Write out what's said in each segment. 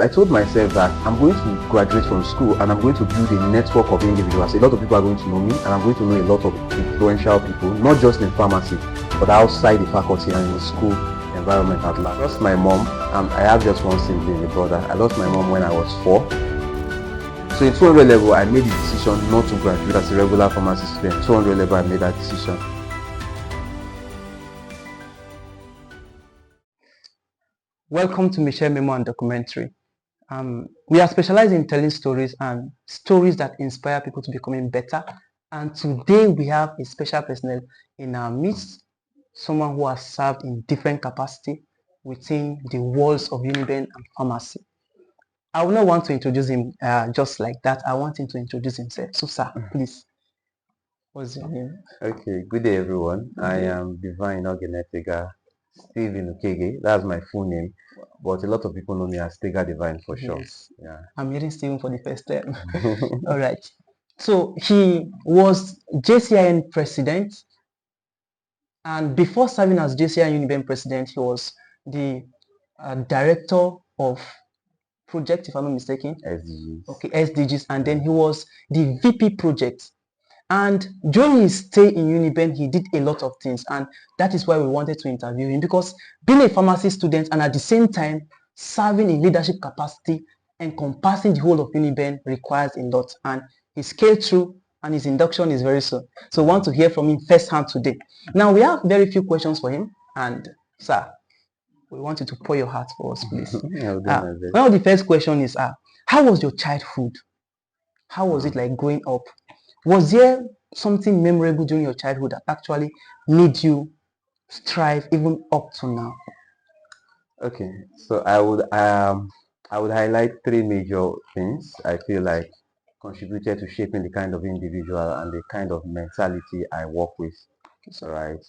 I told myself that I'm going to graduate from school and I'm going to build a network of individuals. A lot of people are going to know me, and I'm going to know a lot of influential people, not just in pharmacy, but outside the faculty and in the school environment at large. I lost my mom. I have just one sibling, a brother. I lost my mom when I was 4. So in 200 level, I made the decision not to graduate as a regular pharmacy student. 200 level, I made that decision. Welcome to mishael.memoir.documentaries. We are specialized in telling stories, and stories that inspire people to becoming better. And today we have a special personnel in our midst, someone who has served in different capacity within the walls of UNIBEN and Pharmacy. I will not want to introduce him just like that. I want him to introduce himself. So, sir, please, what's your name? Okay, good day everyone. I am Divine Tega Stephen. That's my full name, but a lot of people know me as Tega Divine for short. Yes. Yeah. I'm hearing Stephen for the first time. All right. So he was JCIN president, and before serving as JCIN UNIBEN president, he was the director of project, if I'm not mistaken. SDGs. Okay, SDGs, and then he was the VP project. And during his stay in UNIBEN, he did a lot of things, and that is why we wanted to interview him, because being a pharmacy student and at the same time serving in leadership capacity, encompassing the whole of UNIBEN, requires a lot, and he scaled through, and his induction is very soon. So we want to hear from him firsthand today. Now we have very few questions for him, and sir, we want you to pour your heart for us, please. One of the first question is, how was your childhood? How was it like growing up? Was there something memorable during your childhood that actually made you strive even up to now? Okay, so I would highlight 3 major things I feel like contributed to shaping the kind of individual and the kind of mentality I work with. All right.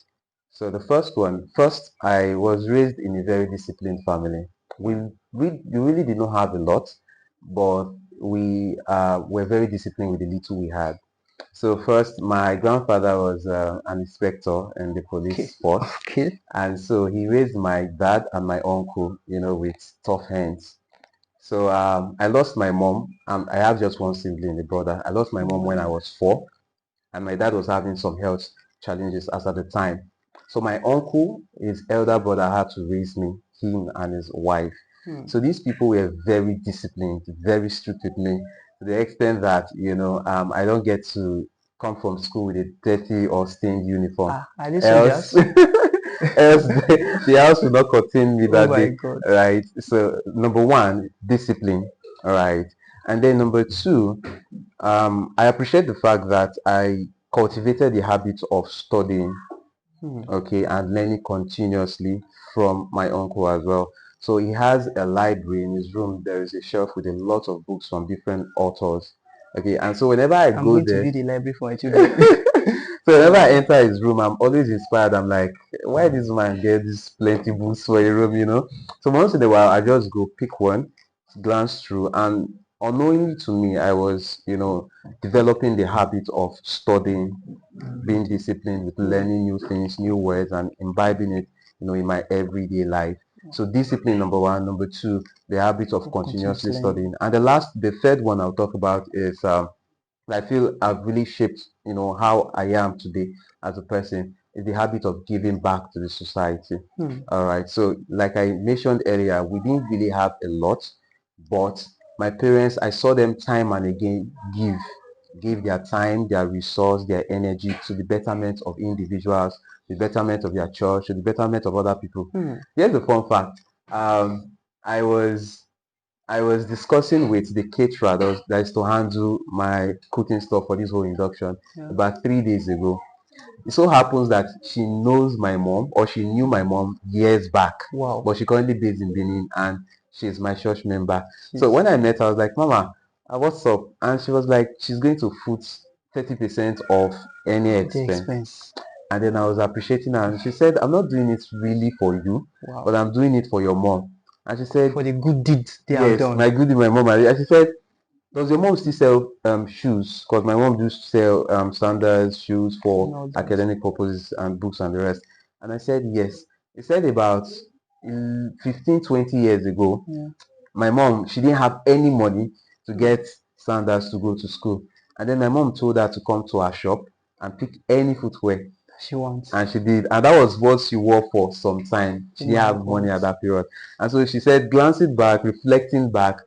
So the first, I was raised in a very disciplined family. We really did not have a lot, but we were very disciplined with the little we had. So first, my grandfather was an inspector in the police force. Okay. And so he raised my dad and my uncle, with tough hands. So I lost my mom. I have just one sibling, a brother. I lost my mom when I was 4, and my dad was having some health challenges as at the time. So my uncle, his elder brother, had to raise me, him and his wife. So these people were very disciplined, very strict with me, to the extent that I don't get to come from school with a dirty or stained uniform. Are they soldiers? Else the house will not contain me that day. God. Right. So number 1, discipline. All right. And then number 2, I appreciate the fact that I cultivated the habit of studying, okay, and learning continuously from my uncle as well. So he has a library in his room. There is a shelf with a lot of books from different authors. Okay, and so whenever I'm go going there, to build a library for my children. so whenever I enter his room, I'm always inspired. I'm like, why this man get this plenty books for a room? So once in a while, I just go pick one, glance through, and unknowingly to me, I was, developing the habit of studying, being disciplined with learning new things, new words, and imbibing it, in my everyday life. So discipline, number 1. Number 2, the habit of continuously studying. And the third one I'll talk about is I feel I've really shaped, how I am today as a person, is the habit of giving back to the society. All right. So like I mentioned earlier, we didn't really have a lot, but my parents, I saw them time and again give their time, their resource, their energy to the betterment of individuals, the betterment of their church, to the betterment of other people. Here's the fun fact. I was discussing with the caterer that is to handle my cooking stuff for this whole induction about 3 days ago. It so happens that she knows my mom, or she knew my mom years back. Wow. But she currently based in Benin, and she's my church member. So when I met her, I was like, Mama, what's up? And she was like, she's going to foot 30% of any expense. And then I was appreciating her, and she said, I'm not doing it really for you, but I'm doing it for your mom. And she said, for the good deed they have done. My good deed, my mom. And she said, does your mom still sell shoes? Because my mom used to sell sandals, shoes for academic purposes and books and the rest. And I said, yes. He said about 15, 20 years ago, My mom, she didn't have any money to get sandals to go to school. And then my mom told her to come to our shop and pick any footwear. She wants. And she did. And that was what she wore for some time. She Oh didn't my have money God. at that period. And so she said, glancing back, reflecting back,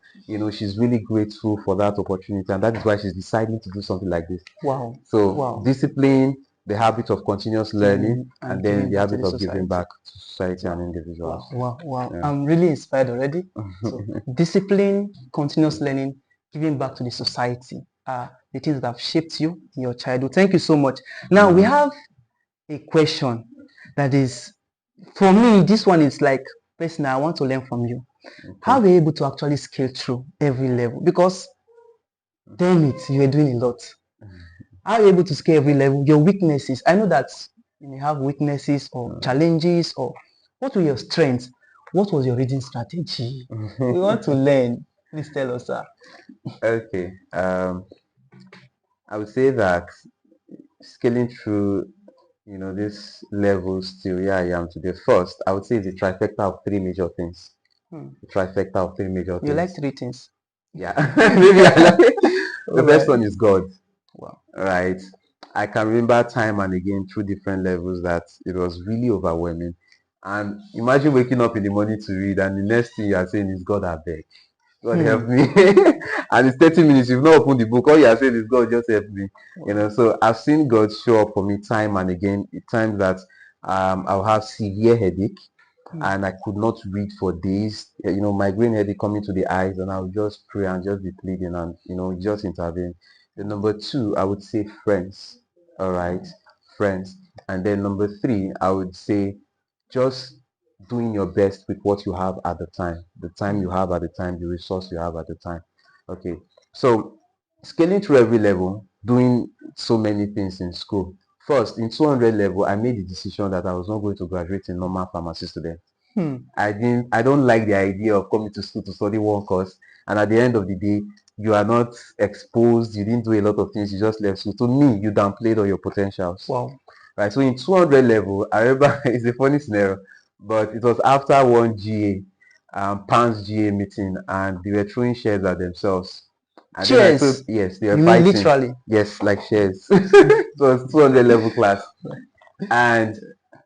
she's really grateful for that opportunity. And that is why she's deciding to do something like this. Wow. So Wow. discipline, the habit of continuous learning, and then giving the back to habit the of giving society. back to society and Wow. individuals. Wow. Wow. Yeah. I'm really inspired already. So discipline, continuous learning, giving back to the society are the things that have shaped you in your childhood. Thank you so much. Now we have a question that is, for me, this one is like personal. I want to learn from you. How were you able to actually scale through every level? Because damn it, you are doing a lot. How are you able to scale every level? Your weaknesses. I know that you may have weaknesses or challenges, or what were your strengths? What was your reading strategy? We want to learn. Please tell us, sir. Okay. I would say that scaling through, this levels to where I am today. First, I would say it's a trifecta of three major things. A trifecta of three major You things. like three things. Yeah. Maybe I like the first one is God. Wow. Right. I can remember time and again through different levels that it was really overwhelming. And imagine waking up in the morning to read, and the next thing you are saying is, God, I beg. God help me. And it's 30 minutes, you've not opened the book. All you are saying is, God, just help me. So I've seen God show up for me time and again. Times that I'll have severe headache and I could not read for days. Migraine headache coming to the eyes, and I'll just pray and just be pleading and just intervene. The number two, I would say friends. All right, friends. And then number three, I would say just doing your best with what you have at the time you have at the time, the resource you have at the time. Okay, so scaling through every level, doing so many things in school. First, in 200 level, I made the decision that I was not going to graduate in normal pharmacy student. I don't like the idea of coming to school to study one course, and at the end of the day, you are not exposed, you didn't do a lot of things, you just left school. To me, you downplayed all your potentials. Wow. Right. So in 200 level, I remember it's a funny scenario, but it was after one PAN's GA meeting, and they were throwing shares at themselves. And then I told, Cheers. yes, they were You mean fighting. literally? Yes, like shares. It was 200 level class. And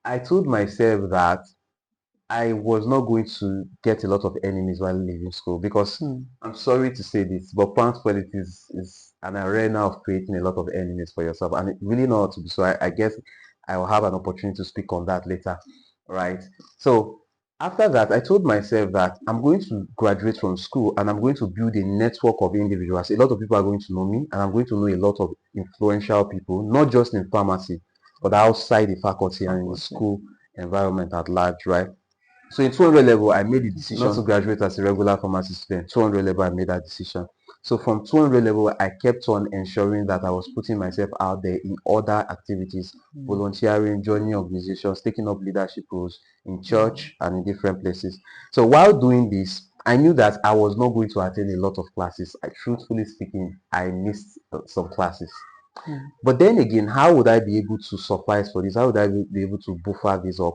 I told myself that I was not going to get a lot of enemies while leaving school because I'm sorry to say this, but plant politics is an arena of creating a lot of enemies for yourself, and it really not to be so. I guess I will have an opportunity to speak on that later, right? So after that, I told myself that I'm going to graduate from school and I'm going to build a network of individuals. A lot of people are going to know me, and I'm going to know a lot of influential people, not just in pharmacy, but outside the faculty and in the school environment at large, right? So in 200 level, I made the decision not to graduate as a regular pharmacy student. 200 level, I made that decision. So from 200 level, I kept on ensuring that I was putting myself out there in other activities, volunteering, joining organizations, taking up leadership roles in church and in different places. So while doing this, I knew that I was not going to attend a lot of classes. Truthfully speaking, I missed some classes. But then again, how would I be able to suffice for this? How would I be able to buffer this up?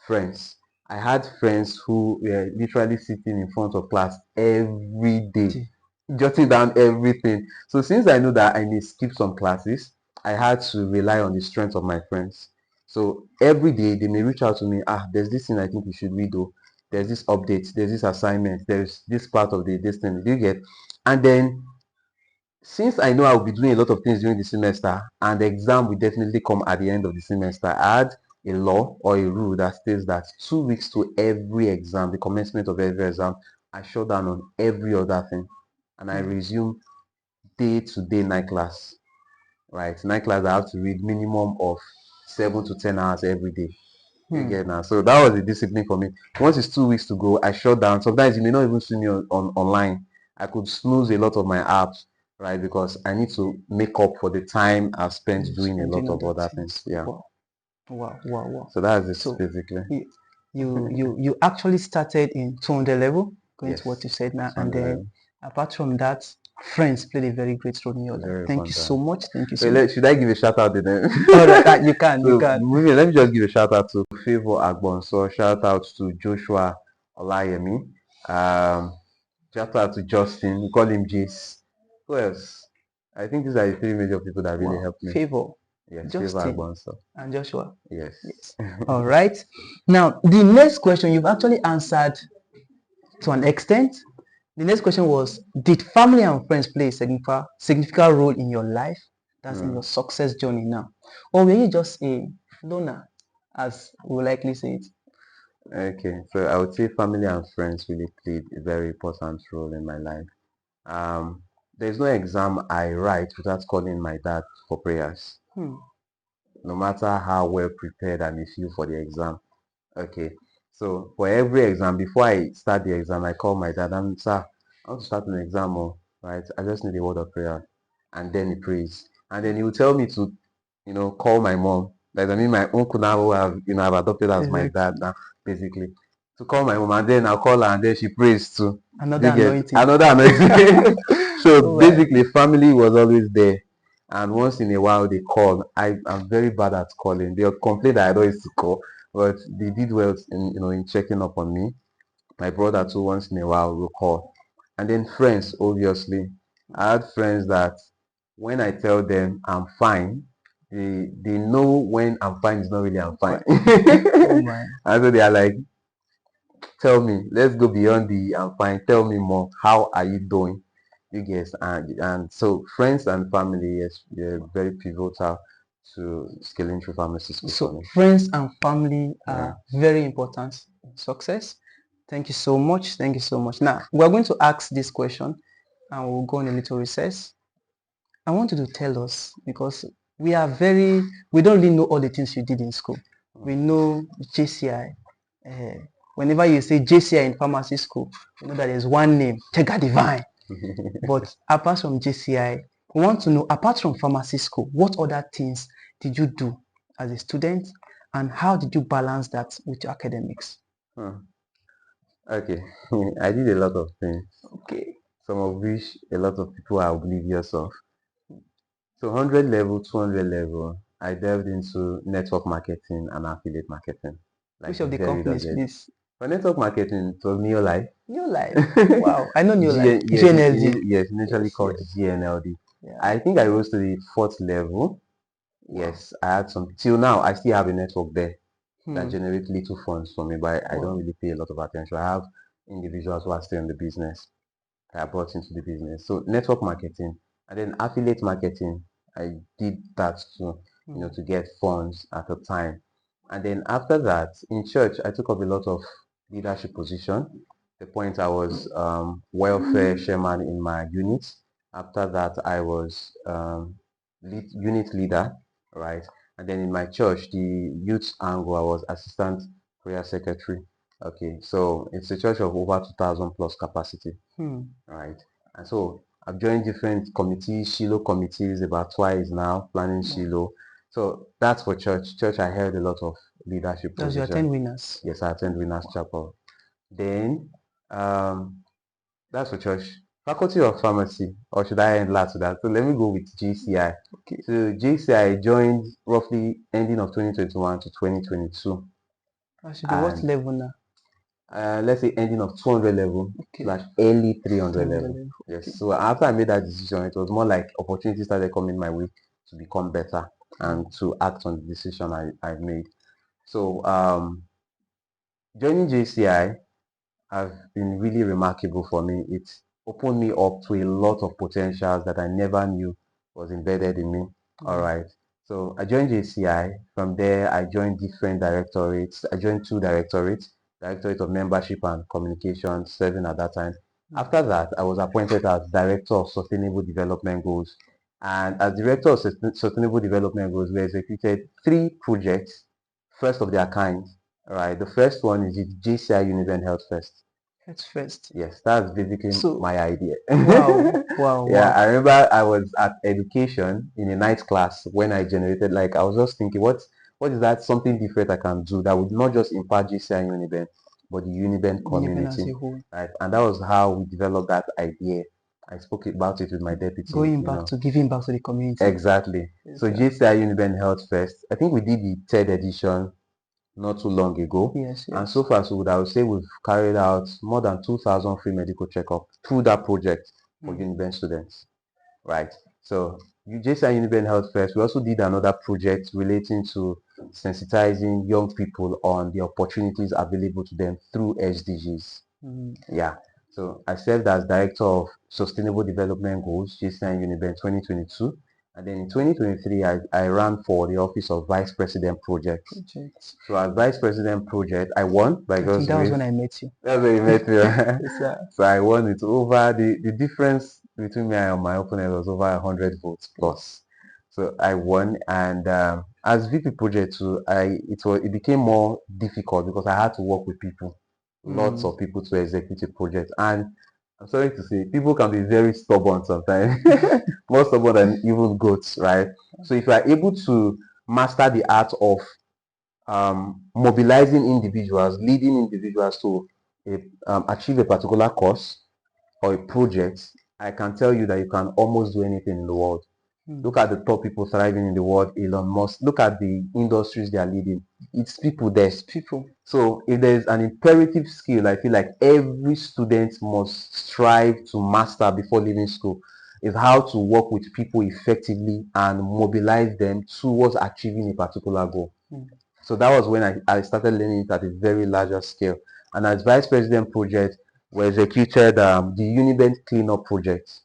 Friends. I had friends who were literally sitting in front of class every day, jotting down everything. So since I knew that I may skip some classes, I had to rely on the strength of my friends. So every day they may reach out to me, there's this thing I think we should read, though. There's this update, there's this assignment, there's this part of this thing. Do you get? And then since I know I'll be doing a lot of things during the semester and the exam will definitely come at the end of the semester, I had a law or a rule that states that 2 weeks to every exam, the commencement of every exam, I shut down on every other thing and I resume day-to-day night class. Right, night class I have to read minimum of 7 to 10 hours every day. Again now, so that was a discipline for me. Once it's 2 weeks to go, I shut down. Sometimes you may not even see me online. I could snooze a lot of my apps, right? Because I need to make up for the time I've spent doing a lot of other things. Yeah. Wow. So that's it basically. You actually started in 200 level, going to what you said now, and 200 then level. apart from that, friends played a very great role in your life. Very Thank you so important. much. Thank you so Wait, much. should I give a shout out to them? All right, you can. Let me just give a shout out to Favor Agbonso. Shout out to Joshua Olayemi. Shout out to Justin. We call him Jace. Who else? I think these are the three major people that really Wow. helped me. Favor, Yes, Favor Justin, Agbonso. and Joshua. Yes. Yes. All right. Now, the next question you've actually answered to an extent. The next question was, did family and friends play a significant role in your life? That's in your success journey now. Or were you just a loner, as we likely say it? Okay, so I would say family and friends really played a very important role in my life. Um, there's no exam I write without calling my dad for prayers, no matter how well prepared I may feel for the exam. Okay, so for every exam, before I start the exam, I call my dad and, sir, I want to start an exam, right? I just need a word of prayer. And then he prays. And then he will tell me to, call my mom. Like, I mean, my uncle now who I've adopted as my dad now, basically. To call my mom, and then I'll call her, and then she prays too. Another You get anointing. another anointing. So All right. basically, family was always there. And once in a while they call. I'm very bad at calling. They'll complain that I don't used to call, but they did well in checking up on me. My brother too, once in a while will call. And then friends, obviously. I had friends that when I tell them I'm fine, they know when I'm fine is not really I'm fine. Oh my. And so they are like, tell me, let's go beyond the I'm fine. Tell me more. How are you doing? You guys, and so friends and family, yes, they're very pivotal to scaling through pharmacy school for So me. friends and family Yeah. are very important in success. Thank you so much. Thank you so much. Now we're going to ask this question and we'll go on a little recess. I want you to tell us, because we don't really know all the things you did in school. We know JCI. Whenever you say JCI in pharmacy school, you know that there's one name, Tega Divine. But apart from JCI, we want to know, apart from pharmacy school, what other things did you do as a student, and how did you balance that with your academics? Okay, I did a lot of things, Okay. some of which a lot of people are oblivious of. So 100 level, 200 level, I delved into network marketing and affiliate marketing, like Which of the very companies, rugged. please? For network marketing, it was Neo Life. New Life. Wow, I know New Life. Yes, GNLD. yes, initially Yes, called yes. GNLD. Yeah. I think I rose to the fourth level. Wow. Yes, I had some. Till now, I still have a network there that Hmm. generates little funds for me, but I don't Wow. really pay a lot of attention. I have individuals who are still in the business that I brought into the business. So network marketing and then affiliate marketing, I did that too, to get funds at the time. And then after that, in church, I took up a lot of leadership position. The point I was welfare chairman in my unit. After that, I was unit leader, right? And then in my church, the youth angle, I was assistant prayer secretary. Okay, so it's a church of over 2,000 plus capacity, right? And so I've joined different committees, Shiloh committees, about twice now, planning Shiloh. So that's for church. Church, I held a lot of leadership Does you position. attend Winners? Yes, I attend Winners Chapel. Then that's for church. Faculty of Pharmacy, or should I end last with that? So let me go with JCI. Okay. So JCI joined roughly ending of 2021 to 2022. I should be what And level now? let's say ending of 200 level Okay. / early 300 level. level. Yes. Okay. So after I made that decision, it was more like opportunities started coming my way to become better and to act on the decision I made. So joining JCI have been really remarkable for me. It opened me up to a lot of potentials that I never knew was embedded in me. All right. So I joined JCI. From there, I joined different directorates. I joined two directorates, Directorate of Membership and Communication, serving at that time. After that, I was appointed as Director of Sustainable Development Goals. And as Director of Sustainable Development Goals, we executed 3 projects, first of their kind. All right. The first one is the JCI UNIBEN Health Fest. That's first. Yes, that's basically So, my idea. wow, wow, Yeah, wow. I remember I was at education in a night class when I generated, like I was just thinking, what is that something different I can do that would not just impact JCI Uniben, but the Uniben Uniben as community, a whole. right? And that was how we developed that idea. I spoke about it with my deputy, Going back to giving back to the community. Exactly. So Exactly. JCI Uniben Health Fest, I think we did the third edition not too long ago. Yes, And yes. so far, so good, I would say we've carried out more than 2,000 free medical checkup through that project for UNIBEN students, right? So JCIN UNIBEN Health First, we also did another project relating to sensitizing young people on the opportunities available to them through SDGs. Yeah. So I served as Director of Sustainable Development Goals, JCIN UNIBEN 2022. And then in 2023, I ran for the office of Vice President Project. So as Vice President Project, I won by I think God's that was grace. when I met you. That's when you met me. Yes, sir. So I won it over the difference between me and my opponent was over 100 votes plus. So I won, and as VP project too, it became more difficult because I had to work with people, lots of people to execute a project. And I'm sorry to say, people can be very stubborn sometimes, more stubborn than even goats, right? So if you are able to master the art of mobilizing individuals, leading individuals to achieve a particular cause or a project, I can tell you that you can almost do anything in the world. Look at the top people thriving in the world, Elon Musk. Look at the industries they are leading. It's people there. It's people. So if there's an imperative skill, I feel like every student must strive to master before leaving school is how to work with people effectively and mobilize them towards achieving a particular goal. So that was when I started learning it at a very larger scale. And as Vice President Project, we executed the UNIBEN Cleanup Project,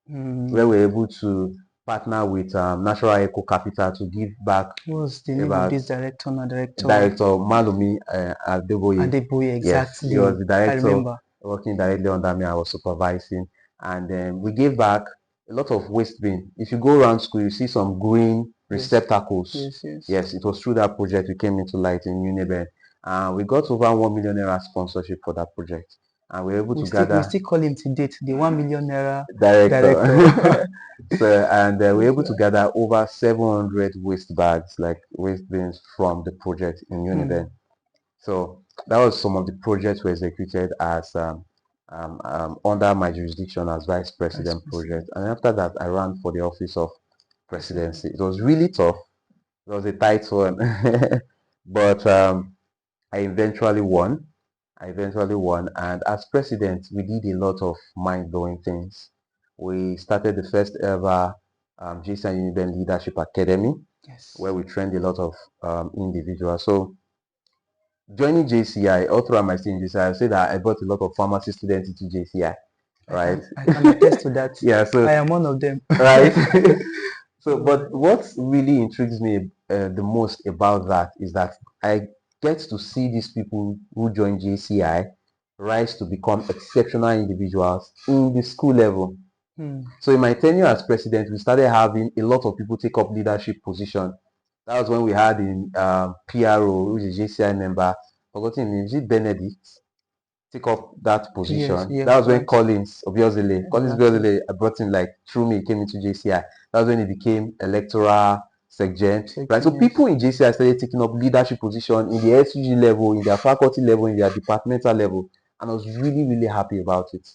where we were able to partner with Natural Eco Capital to give back. What was the name of this director? Director Malumi Adeboye. Adeboye, exactly. Yes, he was the I director remember. working directly under me. I was supervising. And then we gave back a lot of waste bin. If you go around school, you see some green receptacles. Yes, it was through that project we came into light in UNIBEN. We got over 1 million naira sponsorship for that project. And we were able to gather. We still call him to date the 1 million naira director. So, and we were able to gather over 700 waste bags, like waste bins from the project in UNIBEN. So that was some of the projects we executed as under my jurisdiction as Vice President Project. And after that, I ran for the office of presidency. It was really tough. It was a tight one, but I eventually won. And as president, we did a lot of mind-blowing things. We started the first ever JCIN UNIBEN Leadership Academy, where we trained a lot of individuals. So joining JCI, all throughout my stay in JCI, I say that I brought a lot of pharmacy students into JCI, right? I can attest to that. Yeah, so I am one of them. Right. So, but what really intrigues me the most about that is that I get to see these people who join JCI rise to become exceptional individuals in the school level. So in my tenure as president, we started having a lot of people take up leadership position. That was when we had in PRO, which is JCI member, forgotten name, is it Benedict, take up that position. Yes, that was when right. Collins Obiozele, I brought him like through me, came into JCI. That was when he became electoral section, right? So people in JCI started taking up leadership position in the SUG level, in their faculty level, in their departmental level, and I was really, really happy about it.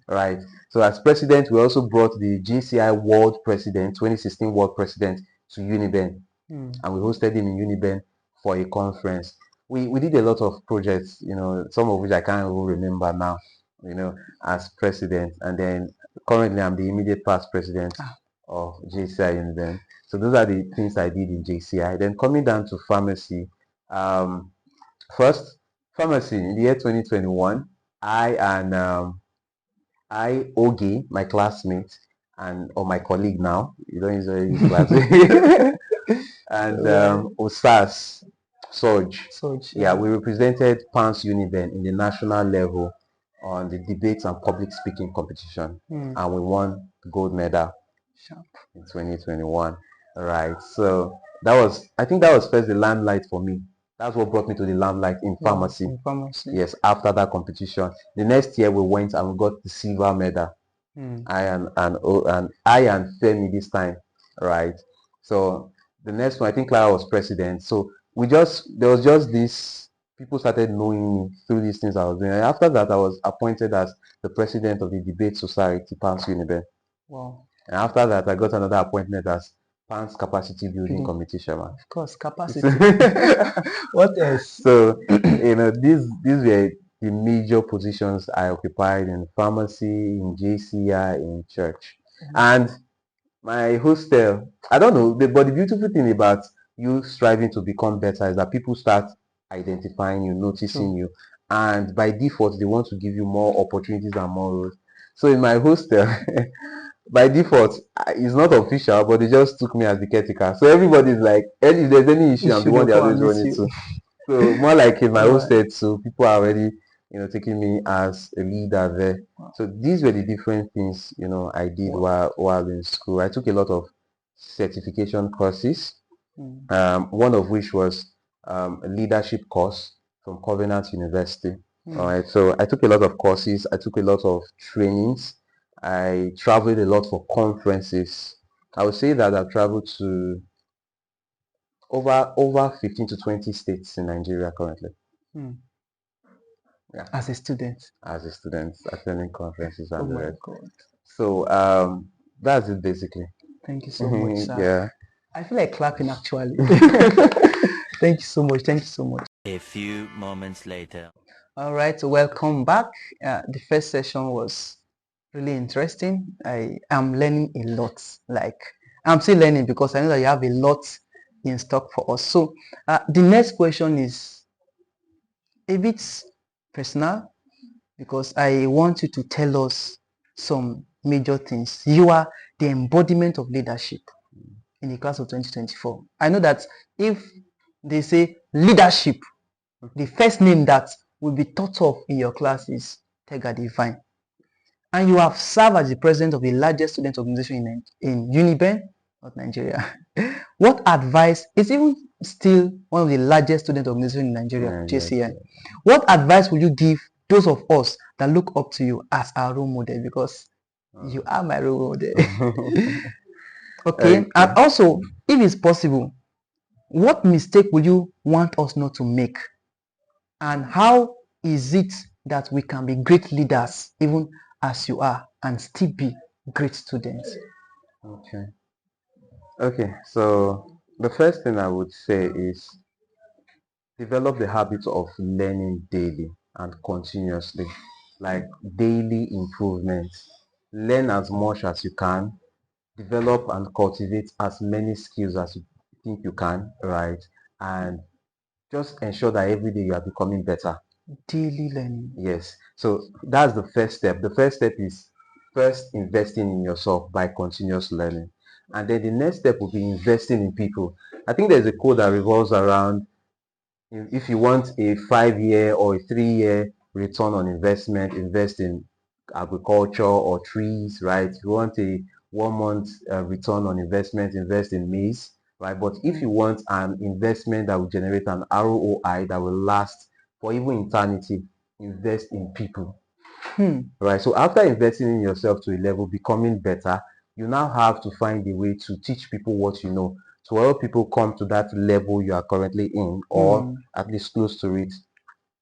Right. So as president, we also brought the JCI World President, 2016 World President, to UNIBEN, and we hosted him in UNIBEN for a conference. We did a lot of projects, some of which I can't even remember now, as president. And then currently I'm the immediate past president of JCI UNIBEN. So those are the things I did in JCI. Then coming down to pharmacy, first pharmacy in the year 2021, Ogi, my classmate, or my colleague now, you don't usually use classmate, and Osas, Soj. Yeah, we represented PANS UNIBEN in the national level on the debates and public speaking competition, and we won gold medal in 2021. Right, so I think that was first the limelight for me. That's what brought me to the limelight in pharmacy. Yes, after that competition. The next year we went and we got the silver medal. I and Femi this time, right? So the next one, I think Clara was president. So there was just this, people started knowing me through these things I was doing. And after that, I was appointed as the president of the Debate Society, PANS UNIBEN. Wow. And after that, I got another appointment as Pants Capacity Building Committee chairman. Of course, capacity. What else? So, these were the major positions I occupied in pharmacy, in JCI, in church. And my hostel, I don't know, but the beautiful thing about you striving to become better is that people start identifying you, noticing you, and by default, they want to give you more opportunities and more roles. So in my hostel, by default, it's not official, but they just took me as the caretaker. So everybody's like, if there's any issue, I'm the one they always run into. So more like in my hostel too, people are already, taking me as a leader there. So these were the different things, I did while in school. I took a lot of certification courses. One of which was a leadership course from Covenant University. All right, so I took a lot of courses. I took a lot of trainings. I traveled a lot for conferences. I would say that I've traveled to over 15 to 20 states in Nigeria currently. Yeah. As a student. As a student, attending conferences and Oh the my rest. God. So that's it basically. Thank you so much, sir. Yeah. I feel like clapping actually. Thank you so much. Thank you so much. A few moments later. All right, so welcome back. The first session was really interesting. I am learning a lot. Like I'm still learning because I know that you have a lot in stock for us. So the next question is a bit personal because I want you to tell us some major things. You are the embodiment of leadership in the class of 2024. I know that if they say leadership, the first name that will be thought of in your class is Tega Divine. And you have served as the president of the largest student organization in UNIBEN, not Nigeria. What advice is even still one of the largest student organizations in Nigeria, JCIN? What advice would you give those of us that look up to you as our role model? Because you are my role model. Okay. And also, if it's possible, what mistake would you want us not to make? And how is it that we can be great leaders even as you are and still be great students? Okay, so the first thing I would say is develop the habit of learning daily and continuously, like daily improvements. Learn as much as you can, develop and cultivate as many skills as you think you can, right? And just ensure that every day you are becoming better. Daily learning. Yes. So that's the first step. The first step is first investing in yourself by continuous learning. And then the next step will be investing in people. I think there's a code that revolves around if you want a 5-year or a 3-year return on investment, invest in agriculture or trees, right? If you want a 1-month return on investment, invest in maize, right? But if you want an investment that will generate an ROI that will last for even eternity, invest in people. Right. So after investing in yourself to a level, becoming better, you now have to find a way to teach people what you know, to help people come to that level you are currently in, or at least close to it.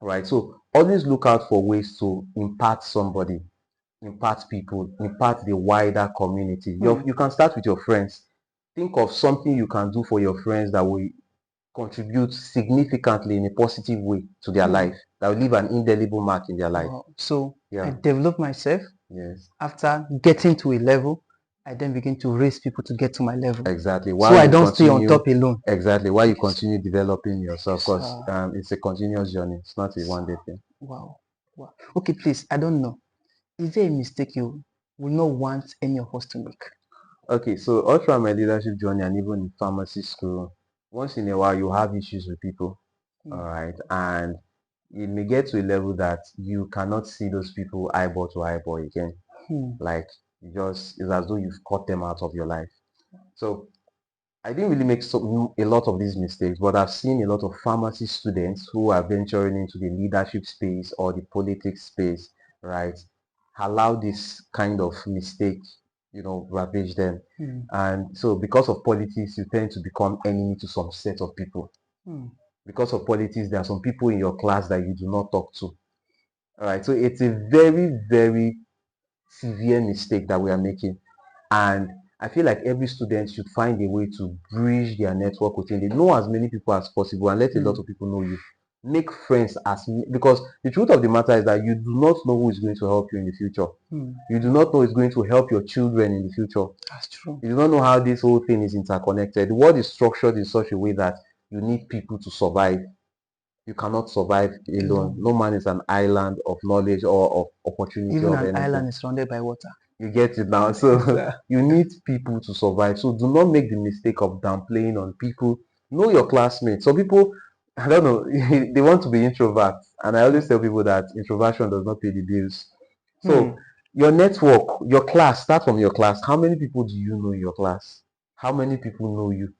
Right. So always look out for ways to impact somebody, impact people, impact the wider community. You can start with your friends. Think of something you can do for your friends that will contribute significantly in a positive way to their life, that will leave an indelible mark in their life. So I develop myself. Yes. After getting to a level, I then begin to raise people to get to my level. Exactly. So I don't stay on top alone. Exactly. While you continue developing yourself, because it's a continuous journey. It's not a one-day thing. Wow. Okay, please. I don't know. Is there a mistake you will not want any of us to make? Okay, so all throughout my leadership journey and even in pharmacy school, once in a while you have issues with people, all right, and it may get to a level that you cannot see those people eyeball to eyeball again. Like it's as though you've cut them out of your life. So I didn't really make a lot of these mistakes, but I've seen a lot of pharmacy students who are venturing into the leadership space or the politics space, right, allow this kind of mistake, ravage them. And so because of politics, you tend to become enemy to some set of people. Because of politics, there are some people in your class that you do not talk to. All right, so it's a very, very severe mistake that we are making. And I feel like every student should find a way to bridge their network within it. Know as many people as possible and let a lot of people know you. Make friends because the truth of the matter is that you do not know who is going to help you in the future. You do not know who is going to help your children in the future. That's true. You do not know how this whole thing is interconnected. The world is structured in such a way that you need people to survive. You cannot survive alone. No man is an island of knowledge or of opportunity. Even of an anything. island is surrounded by water. You get it now. So you need people to survive. So do not make the mistake of downplaying on people. Know your classmates. Some people, I don't know, they want to be introverts. And I always tell people that introversion does not pay the bills. So your network, your class, start from your class. How many people do you know in your class? How many people know you?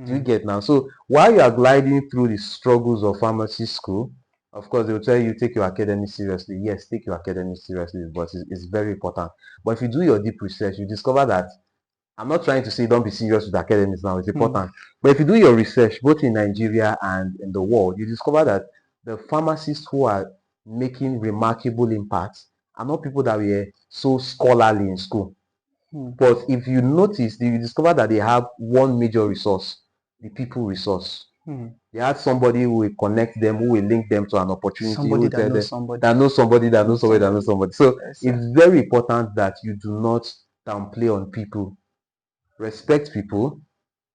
Do you get now? So while you are gliding through the struggles of pharmacy school, of course, they will tell you take your academics seriously. Yes, take your academics seriously, but it's very important. But if you do your deep research, you discover that I'm not trying to say don't be serious with academics now. It's important. But if you do your research, both in Nigeria and in the world, you discover that the pharmacists who are making remarkable impacts are not people that were so scholarly in school. But if you notice, you discover that they have one major resource, the people resource. They have somebody who will connect them, who will link them to an opportunity, Somebody that knows somebody. that knows somebody, that knows somebody, that knows somebody. So Yes, it's very important that you do not downplay on people. Respect people.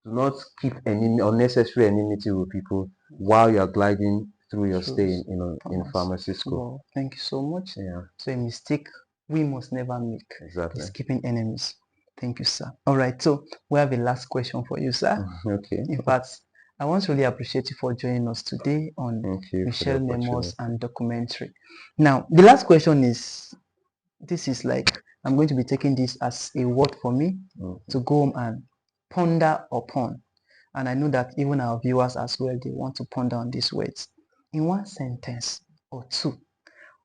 Do not keep any unnecessary enmity with people while you are gliding through your stay in pharmacy school. Wow, thank you so much. Yeah. So a mistake we must never make Exactly. is keeping enemies. Thank you, sir. All right, so we have a last question for you, sir. Okay. In fact, I want to really appreciate you for joining us today on Mishael Memoirs and Documentary. Now, the last question is, this is like, I'm going to be taking this as a word for me to go home and ponder upon. And I know that even our viewers as well, they want to ponder on these words. In one sentence or two,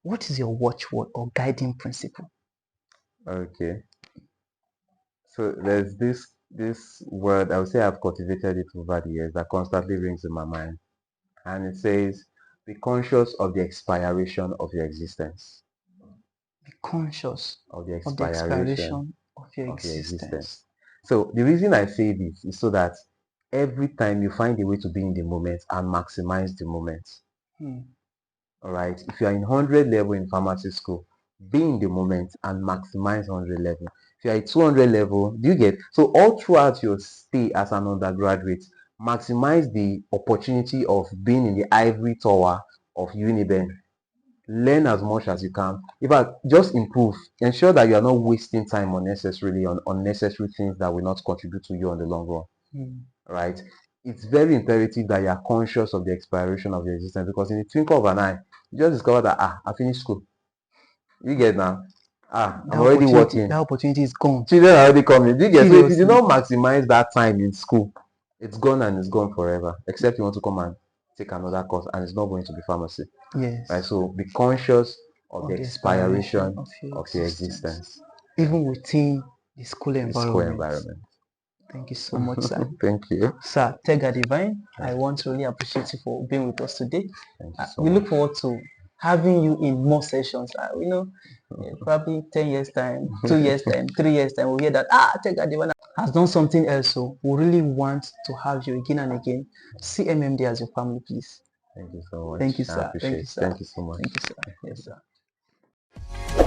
what is your watchword or guiding principle? Okay. So there's this word, I would say I've cultivated it over the years, that constantly rings in my mind. And it says, be conscious of the expiration of your existence. Be conscious Of the of the expiration of your existence. So the reason I say this is so that every time you find a way to be in the moment and maximize the moment. All right. If you are in 100 level in pharmacy school, be in the moment and maximize 100 level. If you are at 200 level, do you get? So all throughout your stay as an undergraduate, maximize the opportunity of being in the ivory tower of UNIBEN. Learn as much as you can. In fact, just improve. Ensure that you are not wasting time unnecessarily on unnecessary things that will not contribute to you on the long run. Right? It's very imperative that you are conscious of the expiration of your existence, because in the twinkle of an eye, you just discover that I finished school. You get now? I'm already working. That opportunity is gone. Children are already coming. You get? So if you do not maximize that time in school, it's gone and it's gone forever. Except you want to come and take another course, and it's not going to be pharmacy. Yes. Right. So be conscious of the expiration of your existence. Even within the school environment. Thank you so much, sir. Thank you. Sir, Tega Divine, I want to really appreciate you for being with us today. We look forward to having you in more sessions. Probably 10 years time, 2 years time, 3 years time, we'll hear that, Tega Divine has done something else. So we really want to have you again and again. See MMD as your family, please. Thank you so much. Thank you, sir. Thank you, sir. Thank you so much. Thank you, sir. Yes, sir.